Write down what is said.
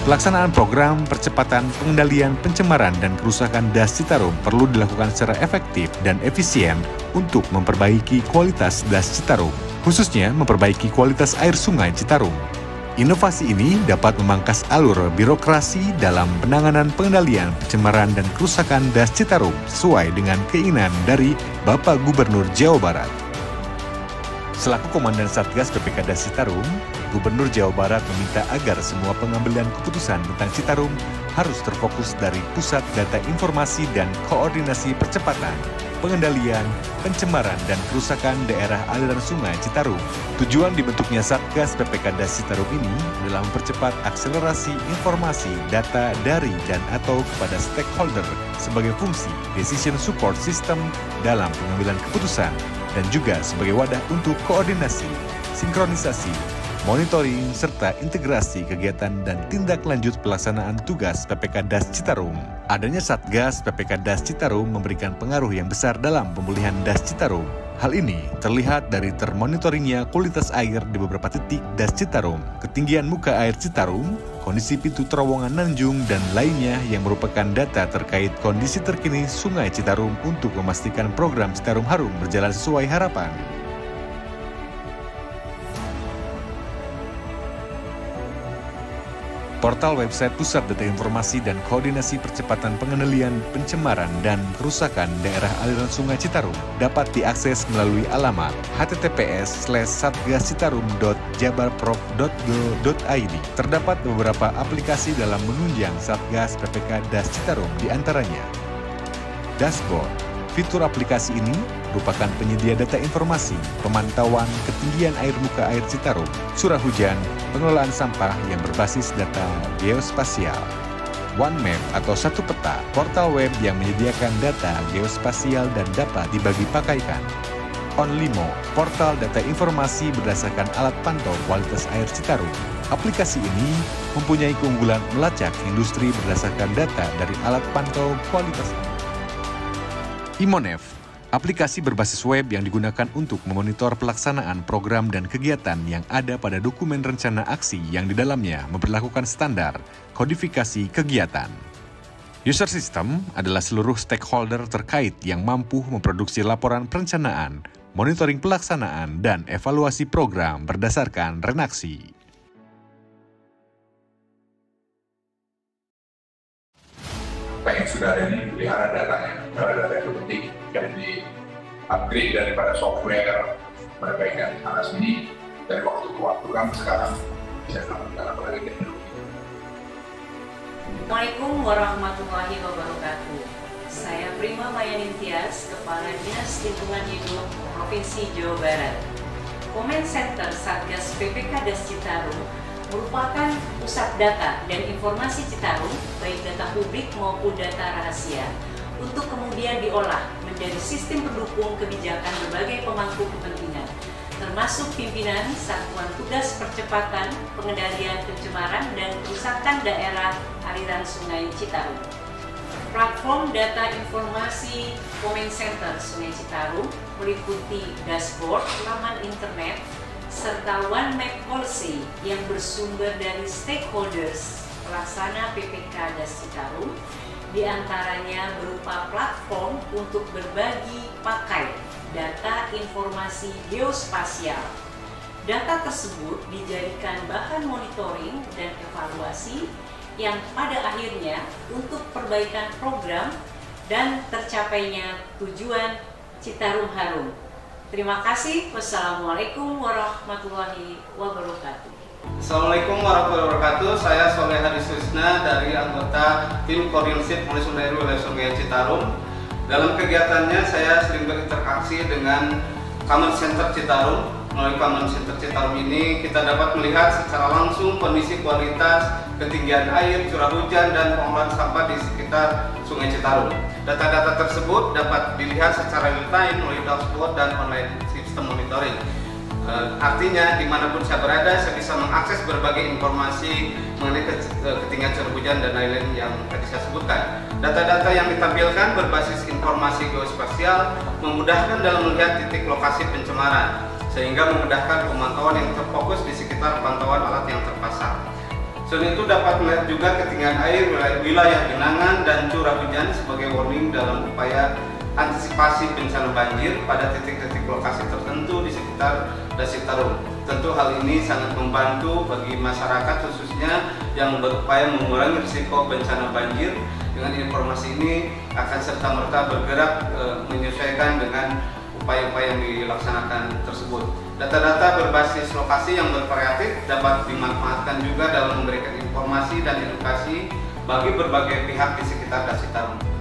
Pelaksanaan program percepatan pengendalian pencemaran dan kerusakan Das Citarum perlu dilakukan secara efektif dan efisien untuk memperbaiki kualitas Das Citarum, khususnya memperbaiki kualitas air sungai Citarum. Inovasi ini dapat memangkas alur birokrasi dalam penanganan pengendalian pencemaran dan kerusakan Das Citarum sesuai dengan keinginan dari Bapak Gubernur Jawa Barat. Selaku Komandan Satgas PPK Das Citarum, Gubernur Jawa Barat meminta agar semua pengambilan keputusan tentang Citarum harus terfokus dari Pusat Data Informasi dan Koordinasi Percepatan, Pengendalian, Pencemaran, dan Kerusakan Daerah Aliran Sungai Citarum. Tujuan dibentuknya Satgas PPK Das Citarum ini adalah mempercepat akselerasi informasi data dari dan atau kepada stakeholder sebagai fungsi decision support system dalam pengambilan keputusan dan juga sebagai wadah untuk koordinasi, sinkronisasi, monitoring, serta integrasi kegiatan dan tindak lanjut pelaksanaan tugas PPK Das Citarum. Adanya Satgas PPK Das Citarum memberikan pengaruh yang besar dalam pemulihan Das Citarum. Hal ini terlihat dari termonitoringnya kualitas air di beberapa titik Das Citarum, ketinggian muka air Citarum, kondisi pintu terowongan Nanjung, dan lainnya yang merupakan data terkait kondisi terkini Sungai Citarum untuk memastikan program Citarum Harum berjalan sesuai harapan. Portal website Pusat Data Informasi dan Koordinasi Percepatan Pengendalian Pencemaran dan Kerusakan Daerah Aliran Sungai Citarum dapat diakses melalui alamat https://satgascitarum.jabarprov.go.id. Terdapat beberapa aplikasi dalam menunjang Satgas PPK Das Citarum, diantaranya Dashboard. Fitur aplikasi ini merupakan penyedia data informasi, pemantauan ketinggian air muka air Citarum, curah hujan, pengelolaan sampah yang berbasis data geospasial. OneMap atau satu peta, portal web yang menyediakan data geospasial dan dapat dibagi pakaikan. OnLimo, portal data informasi berdasarkan alat pantau kualitas air Citarum. Aplikasi ini mempunyai keunggulan melacak industri berdasarkan data dari alat pantau kualitas air. Imonef, aplikasi berbasis web yang digunakan untuk memonitor pelaksanaan program dan kegiatan yang ada pada dokumen rencana aksi yang di dalamnya memperlakukan standar kodifikasi kegiatan. User system adalah seluruh stakeholder terkait yang mampu memproduksi laporan perencanaan, monitoring pelaksanaan, dan evaluasi program berdasarkan renaksi. Yang sudah ada ini pelihara datanya, data itu penting dan di upgrade daripada software perbaikan sana sini dari waktu ke waktu kan sekarang bisa melakukan apalagi teknologi. Assalamualaikum warahmatullahi wabarakatuh. Saya Prima Mayanin Tias, Kepala Dinas Lingkungan Hidup Provinsi Jawa Barat. Comment Center Satgas PPK Das Citarum merupakan pusat data dan informasi Citarum, baik data publik maupun data rahasia, untuk kemudian diolah menjadi sistem pendukung kebijakan berbagai pemangku kepentingan, termasuk pimpinan Satuan Tugas Percepatan Pengendalian Pencemaran dan Kerusakan Daerah Aliran Sungai Citarum. Platform data informasi Comment Center Sungai Citarum meliputi dashboard, laman internet, serta OneMap policy yang bersumber dari stakeholders pelaksana PPK Das Citarum, diantaranya berupa platform untuk berbagi pakai data informasi geospasial. Data tersebut dijadikan bahan monitoring dan evaluasi yang pada akhirnya untuk perbaikan program dan tercapainya tujuan Citarum Harum. Terima kasih. Wassalamualaikum warahmatullahi wabarakatuh. Assalamualaikum warahmatullahi wabarakatuh. Saya Soleh Hadiswisna dari anggota tim koordinasi pemolisan daerah wilayah Sungai Citarum. Dalam kegiatannya saya sering berinteraksi dengan Comment Center Citarum. Melalui Comment Center Citarum ini kita dapat melihat secara langsung kondisi kualitas, ketinggian air, curah hujan, dan pengelolaan sampah di sekitar Sungai Citarum. Data-data tersebut dapat dilihat secara real-time melalui dashboard dan online sistem monitoring. Artinya dimanapun saya berada, saya bisa mengakses berbagai informasi mengenai ketinggian curah hujan dan lain-lain yang tadi saya sebutkan. Data-data yang ditampilkan berbasis informasi geospasial memudahkan dalam melihat titik lokasi pencemaran, sehingga memudahkan pemantauan yang terfokus di sekitar pantauan alat yang terpasang. Selain itu dapat melihat juga ketinggian air wilayah genangan dan curah hujan sebagai warning dalam upaya antisipasi bencana banjir pada titik-titik lokasi tertentu di sekitar Das Citarum. Tentu hal ini sangat membantu bagi masyarakat khususnya yang berupaya mengurangi risiko bencana banjir. Dengan informasi ini akan serta-merta bergerak menyesuaikan dengan upaya-upaya yang dilaksanakan tersebut. Data-data berbasis lokasi yang bervariatif dapat dimanfaatkan juga dalam memberikan informasi dan edukasi bagi berbagai pihak di sekitar Das Citarum.